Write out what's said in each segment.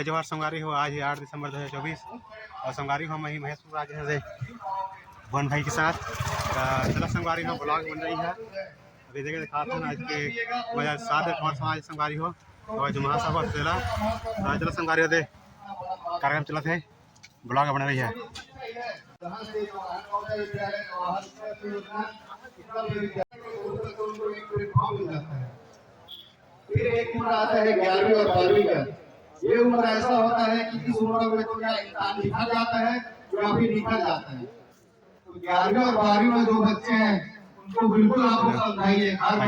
जवाहर संगवारी हो। आज 8 दिसंबर 2024 और संगवारी हो मैं महेशपुर आज है भुवन भाई के साथ। चला संगवारी हो ब्लॉग बन रही है अभी देखे दिखाते हैं आज के वजह 7 समाज संगवारी हो और जो महासभा चला चला संगवारी हो दे कार्यक्रम चला थे ब्लॉग बन रही है। फिर एक उम्र आता है 11वीं और 12वीं का। ये उम्र ऐसा होता है कि इस उम्र में तो क्या इंसान लिखा जाता है या फिर लिखा जाता है। तो 11वीं और 12वीं में जो बच्चे हैं उनको बिल्कुल आप समझाइए, घर में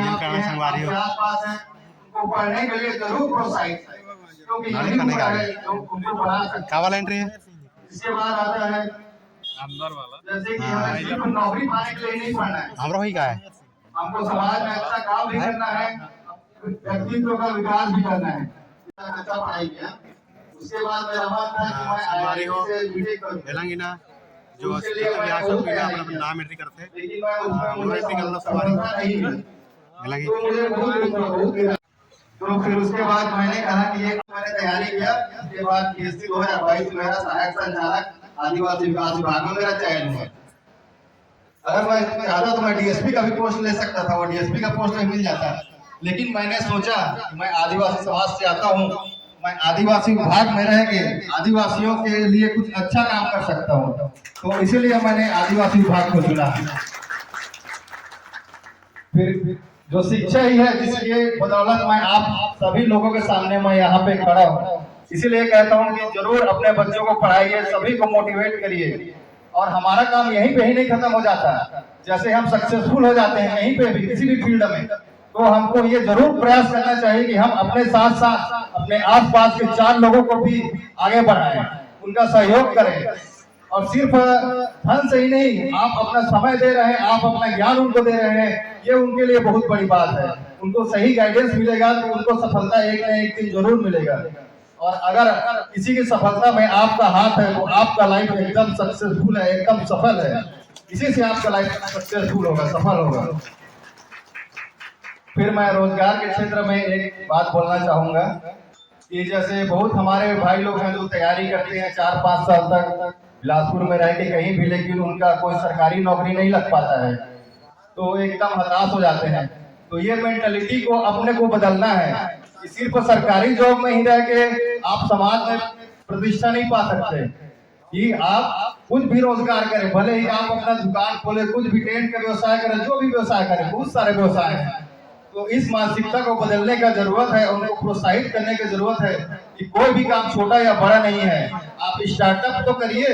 आस-पास है उनको पढ़ने के लिए जरूर प्रोत्साहित करें क्योंकि यही उम्र है उनको पढ़ा सकते हैं। इसके बाद आता है जैसे कि हमें सिर्फ नौकरी पाने के लिए नहीं पढ़ना है, हमको समाज में अच्छा काम भी करना है, व्यक्तित्व का विकास भी करना है। अच्छा पढ़ाई किया उसके बाद मेरा मन था कि मैं आईआईटी से बीटेक करूं जो अपना नाम एंट्री करते हैं लेकिन मैं उसमें तो फिर उसके बाद मैंने कहा कि ये मैंने तैयारी किया। उसके बाद पीएससी 2022 मेरा सहायक संचालक आदिवासी विकास विभाग में मेरा चयन हुआ। अगर मैं चाहता तो मैं डीएसपी का भी पोस्ट ले सकता था, वो डीएसपी का पोस्ट मिल जाता, लेकिन मैंने सोचा कि मैं आदिवासी समाज से आता हूँ, मैं आदिवासी विभाग में रह के आदिवासियों के लिए कुछ अच्छा काम कर सकता हूँ, तो इसीलिए मैंने आदिवासी विभाग को चुना। फिर जो शिक्षा ही है जिसके बदौलत मैं आप सभी लोगों के सामने मैं यहाँ पे खड़ा हूँ, इसीलिए कहता हूँ कि जरूर अपने बच्चों को पढ़ाइए, सभी को मोटिवेट करिए। और हमारा काम यहीं पे ही नहीं खत्म हो जाता, जैसे हम सक्सेसफुल हो जाते हैं कहीं पे भी किसी भी फील्ड में, तो हमको ये जरूर प्रयास करना चाहिए कि हम अपने साथ साथ अपने आसपास के 4 लोगों को भी आगे बढ़ाएं, उनका सहयोग करें। और सिर्फ धन से ही नहीं, आप अपना समय दे रहे हैं, आप अपना ज्ञान उनको दे रहे हैं, ये उनके लिए बहुत बड़ी बात है। उनको सही गाइडेंस मिलेगा तो उनको सफलता एक न एक दिन जरूर मिलेगा। और अगर किसी की सफलता में आपका हाथ है तो आपका लाइफ एकदम सक्सेसफुल है, एकदम सफल है, इसी से आपका लाइफ सक्सेसफुल होगा, सफल होगा। फिर मैं रोजगार के क्षेत्र में एक बात बोलना चाहूंगा कि जैसे बहुत हमारे भाई लोग हैं जो तैयारी करते हैं 4-5 साल तक बिलासपुर में रह के कहीं भी, लेकिन उनका कोई सरकारी नौकरी नहीं लग पाता है, तो एकदम हताश हो जाते हैं। तो ये मेंटलिटी को अपने को बदलना है कि सिर्फ सरकारी जॉब में ही रह के आप समाज में प्रतिष्ठा नहीं पा सकते, कि आप कुछ भी रोजगार करें, भले ही आप अपना दुकान खोले, कुछ भी टेंट का व्यवसाय करें, जो भी व्यवसाय करें, बहुत सारे व्यवसाय हैं। तो इस मानसिकता को बदलने का जरूरत है, उनको प्रोत्साहित करने की जरूरत है कि कोई भी काम छोटा या बड़ा नहीं है, आप स्टार्टअप तो करिए,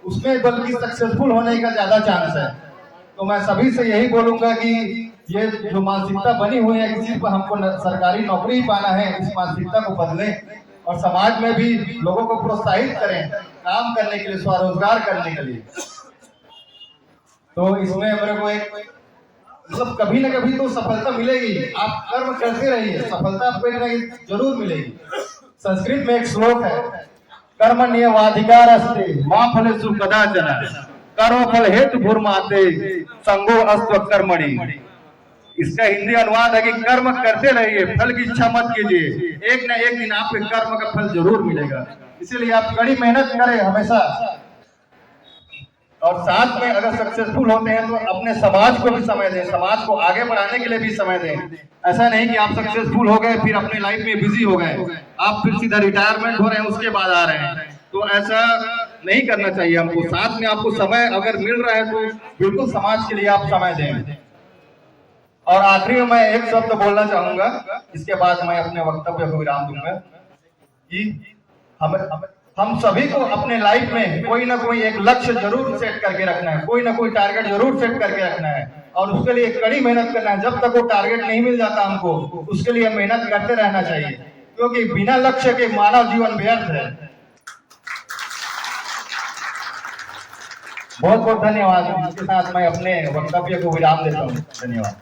उसमें बल्कि सक्सेसफुल होने का ज्यादा चांस है। तो मैं सभी से यही बोलूंगा कि ये जो मानसिकता बनी हुई है कि सिर्फ हमको सरकारी नौकरी ही पाना है, इस मानसिकता को बदलें और समाज में भी लोगों को प्रोत्साहित करें काम करने के लिए, स्वरोजगार करने के लिए। तो इसमें मेरे को एक मतलब कभी न कभी तो सफलता मिलेगी, आप कर्म करते रहिए, सफलता आपको जरूर मिलेगी। संस्कृत में एक श्लोक है, कर्मण्येवाधिकारस्ते मा फलेषु कदाचन कर्म फल हेतु भूर्माते संगो अस्त्व कर्मणि। इसका हिंदी अनुवाद है कि कर्म करते रहिए, फल की इच्छा मत कीजिए, एक न एक दिन आपके कर्म का फल जरूर मिलेगा। इसीलिए आप कड़ी मेहनत करें हमेशा, और साथ में अगर सक्सेसफुल होते हैं तो अपने समाज को भी समय दें, समाज को आगे बढ़ाने के लिए भी समय दें। ऐसा नहीं कि आप सक्सेसफुल हो गए फिर अपनी लाइफ में बिजी हो गए, आप फिर सीधा रिटायरमेंट हो रहे हैं उसके बाद आ रहे हैं, तो ऐसा नहीं करना चाहिए हमको। साथ में आपको समय अगर मिल रहा है तो बिल्कुल समाज के लिए आप समय दें। और आखिरी में मैं एक शब्द बोलना चाहूंगा, इसके बाद मैं अपने वक्तव्य को विराम दूंगा कि हम सभी को अपने लाइफ में कोई ना कोई एक लक्ष्य जरूर सेट करके रखना है, कोई ना कोई टारगेट जरूर सेट करके रखना है, और उसके लिए कड़ी मेहनत करना है। जब तक वो टारगेट नहीं मिल जाता हमको, उसके लिए मेहनत करते रहना चाहिए, क्योंकि बिना लक्ष्य के मानव जीवन व्यर्थ है। बहुत बहुत धन्यवाद। इसके साथ मैं अपने वक्तव्य को विराम देता हूँ। धन्यवाद।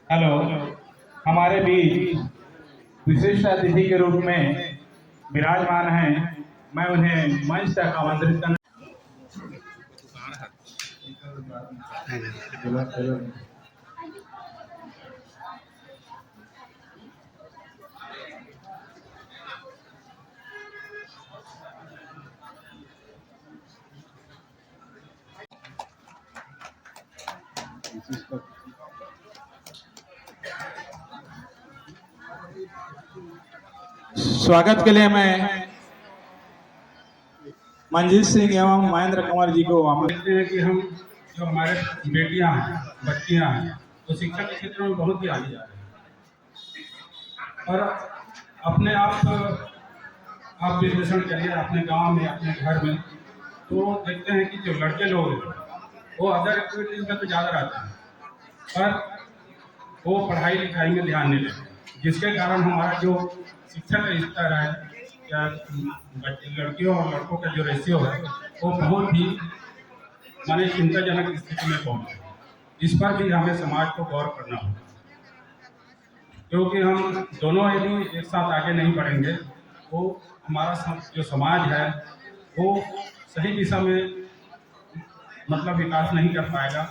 हेलो, हमारे बीच विशिष्ट अतिथि के रूप में विराजमान हैं, मैं उन्हें मंच तक आमंत्रित करना। स्वागत के लिए मैं मंजीत सिंह एवं महेंद्र कुमार जी को देखते हैं कि हम जो हमारे बेटियां हैं, बच्चियां हैं, तो शिक्षा के क्षेत्र में बहुत ही आगे जा रही हैं। और अपने आप विश्लेषण करिए अपने गांव में, अपने घर में, तो देखते हैं कि जो लड़के लोग हैं वो अदर एक्टिविटीज में तो ज़्यादा रहते हैं, पर वो पढ़ाई लिखाई में ध्यान नहीं देते, जिसके कारण हमारा जो शिक्षा का स्तर है या लड़कियों और लड़कों का जो रेशियो है वो बहुत ही माने चिंताजनक स्थिति में पहुंचे। इस पर भी हमें समाज को गौर करना होगा, क्योंकि हम दोनों यदि एक साथ आगे नहीं बढ़ेंगे तो हमारा जो समाज है वो सही दिशा में मतलब विकास नहीं कर पाएगा,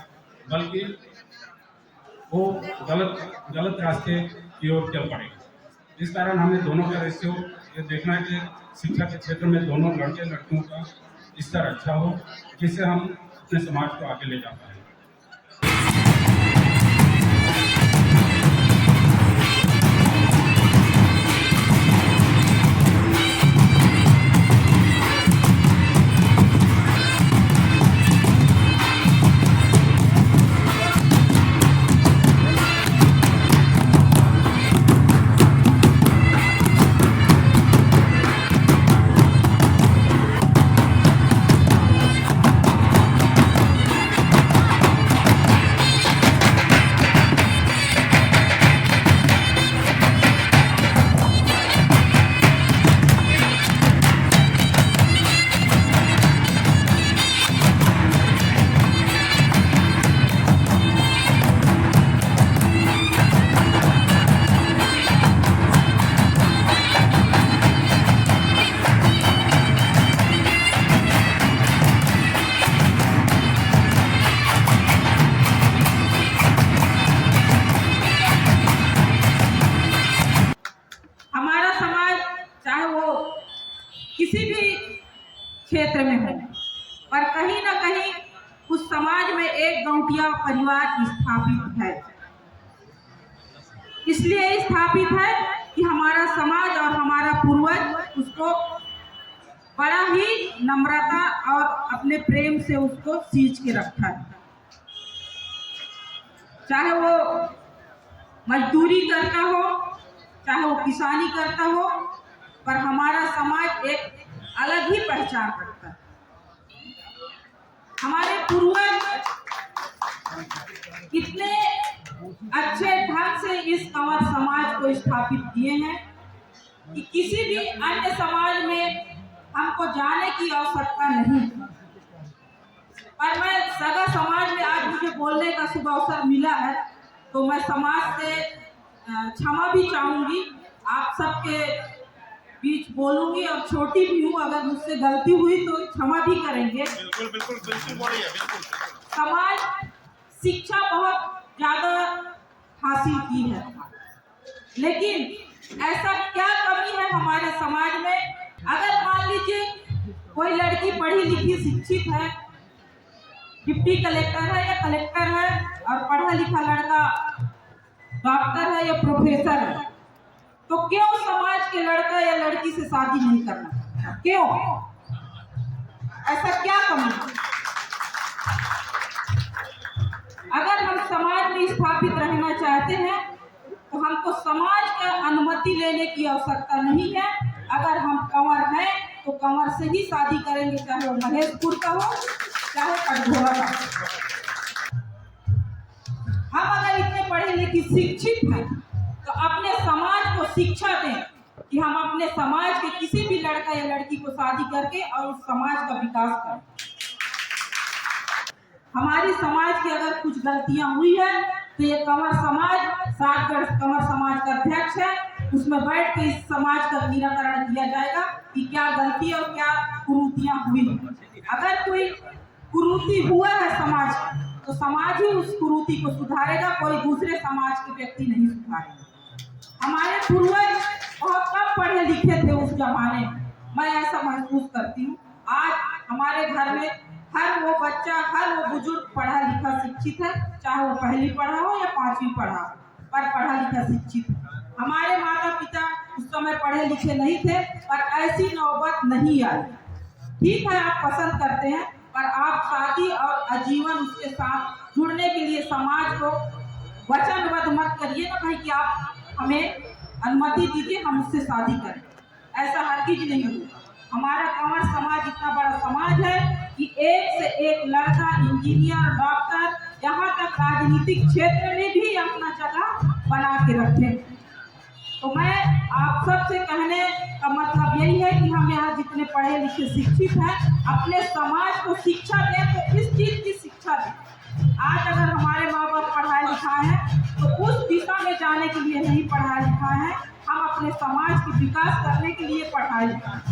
बल्कि वो गलत रास्ते की ओर चल पड़ेगा। इस कारण हमें दोनों का रेशियो ये देखना है कि शिक्षा के क्षेत्र में दोनों लड़के लड़कियों का स्तर अच्छा हो, जिससे हम अपने समाज को आगे ले जा पाएँ। क्षेत्र में है, पर कहीं ना कहीं उस समाज में एक गौटिया परिवार स्थापित है। इसलिए स्थापित है कि हमारा समाज और हमारा पूर्वज उसको बड़ा ही नम्रता और अपने प्रेम से उसको सींच के रखा है। चाहे वो मजदूरी करता हो, चाहे वो किसानी करता हो, पर हमारा समाज एक अलग ही पहचान रखता है। हमारे पूर्वज कितने अच्छे ढंग से इस कंवर समाज को स्थापित किए हैं कि किसी भी अन्य समाज में हमको जाने की आवश्यकता नहीं। पर मैं सगा समाज में आज मुझे बोलने का शुभ अवसर मिला है, तो मैं समाज से क्षमा भी चाहूंगी, आप सबके बीच बोलूंगी और छोटी भी हूँ, अगर मुझसे गलती हुई तो क्षमा भी करेंगे। बिल्कुल बिल्कुल बिल्कुल बोलिए, बिल्कुल। समाज शिक्षा बहुत ज्यादा हासिल की है, लेकिन ऐसा क्या कमी है हमारे समाज में? अगर मान लीजिए कोई लड़की पढ़ी लिखी शिक्षित है, डिप्टी कलेक्टर है या कलेक्टर है, और पढ़ा लिखा लड़का डॉक्टर है या प्रोफेसर है, तो क्यों समाज के लड़का या लड़की से शादी नहीं करना? क्यों? ऐसा क्या कमी है? अगर हम समाज में स्थापित रहना चाहते हैं तो हमको समाज का अनुमति लेने की आवश्यकता नहीं है। अगर हम कंवर हैं तो कंवर से ही शादी करेंगे, चाहे वो महेशपुर का हो चाहे कटघोरा का। हम अगर इतने पढ़े लिखे शिक्षित हैं तो अपने समाज को शिक्षा दें कि हम अपने समाज के किसी भी लड़का या लड़की को शादी करके और उस समाज का विकास करें। हमारी समाज की अगर कुछ गलतियां हुई है तो ये कंवर समाज, सातगढ़ कंवर समाज का अध्यक्ष है, उसमें बैठ के इस समाज का निराकरण किया जाएगा कि क्या गलती और क्या कुरीतियां हुई। अगर कोई कुरीति हुआ है समाज तो समाज ही उस कुरीति को सुधारेगा, कोई दूसरे समाज के व्यक्ति नहीं सुधारेगा। हमारे पूर्वज बहुत कम पढ़े लिखे थे उस जमाने में, मैं ऐसा महसूस करती हूँ। आज हमारे घर में हर वो बच्चा, हर वो बुजुर्ग पढ़ा लिखा शिक्षित है, चाहे वो पहली पढ़ा हो या 5वीं पढ़ा हो, पर पढ़ा लिखा शिक्षित है। हमारे माता पिता उस समय पढ़े लिखे नहीं थे, पर ऐसी नौबत नहीं आई। ठीक है, आप पसंद करते हैं, पर आप शादी और आजीवन उसके साथ जुड़ने के लिए समाज को वचनबद्ध मत करिए ना भाई कि आप हमें अनुमति दीजिए हम उससे शादी करें। ऐसा हरगिज नहीं होगा। हमारा कंवर समाज इतना बड़ा समाज है कि एक से एक लड़का इंजीनियर, डॉक्टर, यहाँ तक राजनीतिक क्षेत्र में भी अपना जगह बना के रखे। तो मैं आप सबसे कहने का मतलब यही है कि हम यहाँ जितने पढ़े लिखे शिक्षित हैं, अपने समाज को शिक्षा दें तो इस चीज़ की शिक्षा दें। आज अगर हमारे माँ बाप पढ़ा लिखा है तो उस दिशा में जाने के लिए नहीं पढ़ा लिखा है, हम अपने समाज के विकास करने के लिए पढ़ा लिखा है।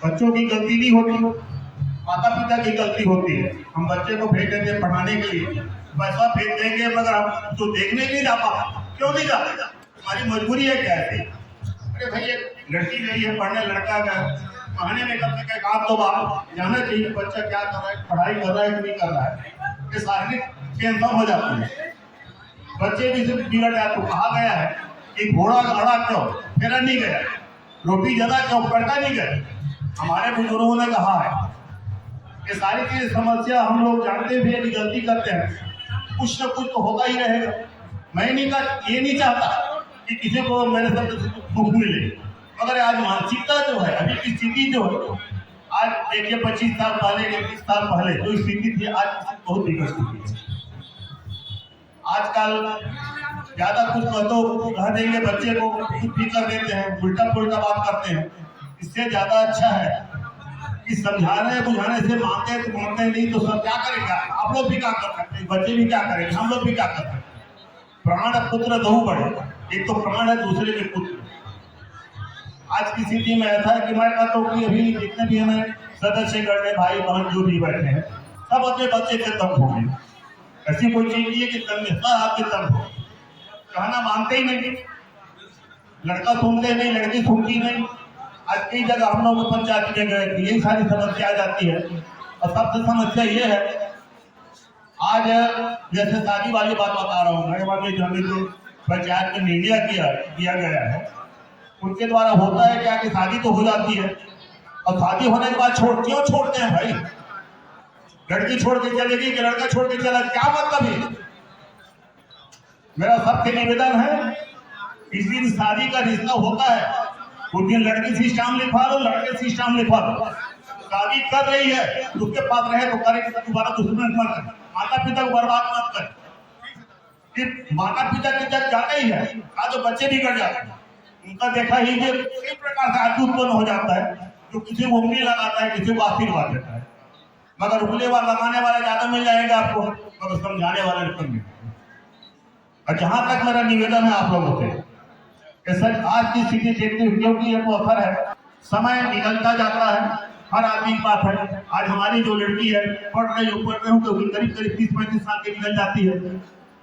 बच्चों की गलती नहीं होती, माता पिता की गलती होती है। हम बच्चे को भेज देते हैं पढ़ाने के लिए, पैसा भेज देंगे, मगर हम तो देखने नहीं जा पाते। क्यों नहीं जाते? हमारी मजबूरी है क्या है? अरे भाई एक लड़की गई है पढ़ने, लड़का का महीने में कम से कम 1-2 बार जाना चाहिए। बच्चा क्या कर रहा है, पढ़ाई कर रहा है कि नहीं कर रहा है, ये शारीरिक टेंशन हो जाती है। बच्चे भी सिर्फ बिगड़ जाते। तो कहा गया है कि घोड़ा अड़ा क्यों फेरा नहीं गया, रोटी ज्यादा क्यों पड़ता नहीं गया। हमारे बुजुर्गों ने कहा है कि सारी चीज समस्या हम लोग जानते भी है कि गलती करते हैं, कुछ न कुछ तो होता ही रहेगा। मैं नहीं कहा, ये नहीं चाहता कि किसी को मेरे साथ दुख मिले, मगर आज मानसिकता जो है, अभी की स्थिति जो है, आज देखिए 25 साल पहले, 21 साल पहले जो स्थिति थी, आज बहुत बिगड़ चुकी है। आजकल ज्यादा कुछ कह देंगे बच्चे को, कुछ भी कर देते हैं, उल्टा पुल्टा बात करते हैं। इससे ज्यादा अच्छा है कि समझाने बुझाने से मानते तो मानते नहीं, तो सब क्या करेगा। आप लोग भी क्या कर सकते हैं, बच्चे भी क्या करेंगे, हम लोग भी क्या कर सकते हैं। प्राण पुत्र दहु बढ़े, एक तो प्राण है, दूसरे के पुत्र। आज की स्थिति में ऐसा है कि मैं कहता हूँ कि अभी जितने भी हमें सदस्य गण भाई बहन जो भी बैठे हैं, सब अपने बच्चे के तंग हो गए। ऐसी कोई चीज नहीं है कि तंग आपके तंग हो, कहना मानते ही नहीं, लड़का सुनते नहीं, लड़की सुनती नहीं। आज कई जगह हम लोग पंचायत में गए थे, यही सारी समस्या आ जाती है। और सबसे समस्या ये है, आज जैसे शादी वाली बात बता रहा हूँ, मैं जो हमें जो पंचायत में निर्णय किया गया है, उनके द्वारा होता है क्या कि शादी तो हो जाती है, और शादी होने के बाद क्यों छोड़ते हैं भाई। लड़की छोड़ के चलेगी कि लड़का छोड़ के चला, क्या मतलब है। मेरा सबसे निवेदन है, इस दिन शादी का रिश्ता होता है, उस दिन लड़की सिस्टम लिखवा दो, लड़के सिस्टम लिखवा दो। शादी कर रही है तो उसके पास रहे तो करे, दोबारा दुश्मन मत कर, माता पिता को बर्बाद मत कर। कि माता पिता की जब जाते ही है, आज तो बच्चे बिगड़ जाते हैं। उनका देखा ही कि कई प्रकार से आदमी उत्पन्न हो जाता है, जो किसी को उंगली लगाता है, किसी को आशीर्वाद देता है। मगर उंगली लगाने वाले ज्यादा मिल जाएगा आपको, मगर समझाने वाले कम मिल। और जहां तक मेरा निवेदन है आप लोगों से, सर आज की स्थिति देखते हुए, क्योंकि ये तो अवसर है, समय निकलता जाता है, हर आदमी की बात है। आज हमारी जो लड़की है पढ़ रही हूँ तो करीब 30-35 साल की निकल जाती है।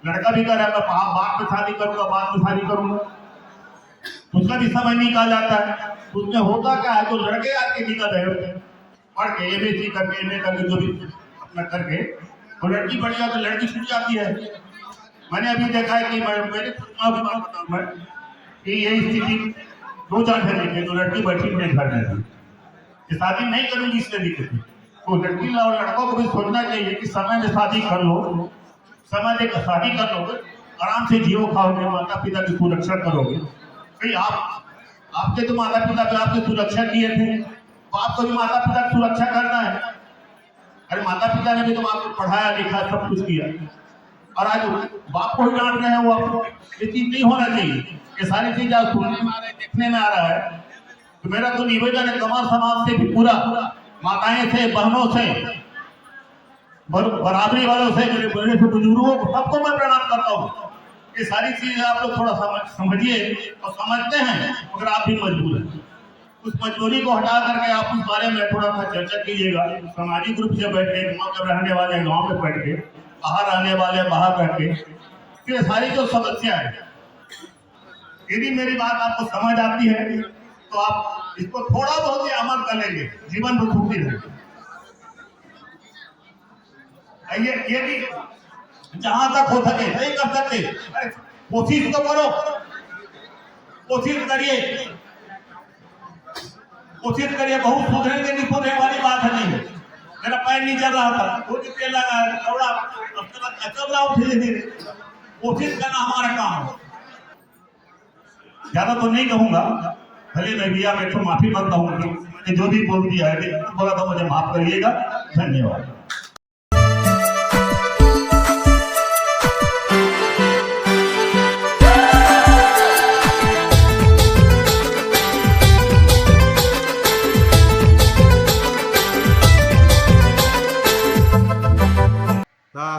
लड़का भी कर रहा है, बाद में शादी करूंगा, बाद में शादी करूंगा, उसका भी समय निकल जाता है। उसमें होता क्या है, जो लड़के आज के निकल रहे होते हैं पढ़ के, MSc करके, MA करके, जो भी अपना करके, तो लड़की बढ़ जाती है, लड़की छूट जाती है। मैंने अभी देखा है कि मेरे बताऊँ मैं कि यही स्थिति 2-4 घर के, तो लड़की बैठी मेरे घर में शादी नहीं करूंगी इसलिए नहीं करूंगी। तो लड़की और लड़कों को भी सोचना चाहिए कि समय में शादी कर लो, समय देकर शादी कर लोगे, आराम से जियो खाओगे, माता पिता की सुरक्षा करोगे। भाई आपके तो माता पिता भी आपकी सुरक्षा किए थे, तो आपको भी माता पिता की सुरक्षा करना है। अरे माता पिता ने भी तो आपको पढ़ाया लिखा सब कुछ किया, और आज बाप को ही डांट रहे हैं। वो आपको ये चीज नहीं होना चाहिए। ये सारी चीज आज सुनने में आ रहा है, देखने में आ रहा है। तो मेरा तो निवेदन है कंवर समाज से भी, पूरा माताएं से, बहनों से, बराबरी वालों से, मेरे बड़े से बुजुर्गों को, सबको मैं प्रणाम करता हूँ ये सारी चीजें आप लोग थोड़ा समझिए और समझते हैं मगर आप भी मजबूर हैं। उस मजबूरी को हटा करके आप उस बारे में थोड़ा सा चर्चा कीजिएगा। सामाजिक रूप से बैठ के, गाँव में रहने वाले गाँव में बैठ के, बाहर आने वाले बाहर बैठ के, ये सारी जो समस्या है, यदि मेरी बात आपको समझ आती है तो आप इसको थोड़ा बहुत ही अमल कर लेंगे, जीवन में खुशी रहेगी। ये भी जहां तक हो सके नहीं कर सकते, अरे कोशिश तो करो, कोशिश करिए, कोशिश करिए। बहुत सुधरेंगे नहीं सुधरने वाली बात है नहीं। मेरा पैर नहीं चल रहा था, तेल लगा थोड़ा चल रहा हूँ धीरे धीरे। कोशिश करना हमारा काम है। ज्यादा तो नहीं कहूंगा, भले मैं भैया मैं तो माफी मांगता हूँ, मैंने जो भी बोल दिया है बोला तो मुझे माफ करिएगा। धन्यवाद।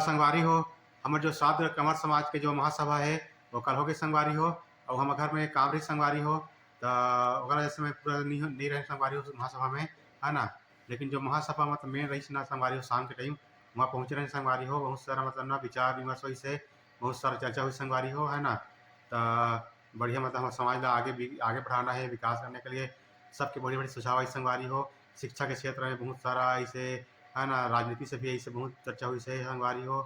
संगवारी हो, हमारे जो सात कंवर समाज के जो महासभा है वो कल हो गई संगवारी हो, और हम घर में काम रही संगवारी हो तो जैसे मैं पूरा नहीं रहे संगवारी हो महासभा में, है ना। लेकिन जो महासभा मतलब मेन रही ना संगवारी हो, शाम के टाइम वहाँ पहुँच रहे संगवारी हो, बहुत सारा मतलब ना विचार विमर्श हुई से बहुत सारा चर्चा हुई संगवारी हो, है ना। तो बढ़िया मतलब हमारे समाज का आगे बढ़ाना है, विकास करने के लिए सबके बड़ी बड़ी सुझाव आई संगवारी हो। शिक्षा के क्षेत्र में बहुत सारा ऐसे, है ना, राजनीति से भी ऐसे बहुत चर्चा हुई से संगवारी हो।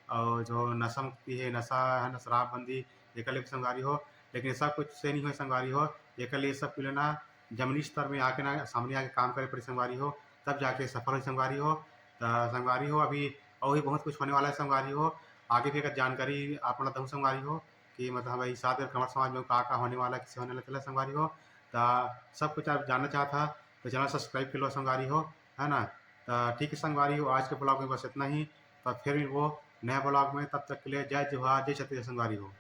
और जो नशा मुक्ति है, नशा है ना, शराबबंदी एक लिए संगवारी हो। लेकिन सब कुछ से नहीं हुई संगवारी हो, एक लिए सब के ना जमीनी स्तर में आके ना सामने आके काम करे पड़ी संगवारी हो, तब जाके सफल हुई संगवारी हो। तो संगवारी हो अभी और भी बहुत कुछ होने वाला है संगवारी हो। आगे भी अगर जानकारी अपना दूँ संगवारी हो कि मतलब भाई साथ कंवर समाज में का होने वाला है, किसी होने वाला संगवारी हो। तो सब कुछ आप जानना चाहता तो चैनल सब्सक्राइब कर लो संगवारी हो, है ना। तो ठीक है संगवारी हो, आज के ब्लॉग में बस इतना ही। तो फिर वो नया ब्लॉग में, तब तक के लिए जय जोहार, जय छत्तीसगढ़ संगवारी हो।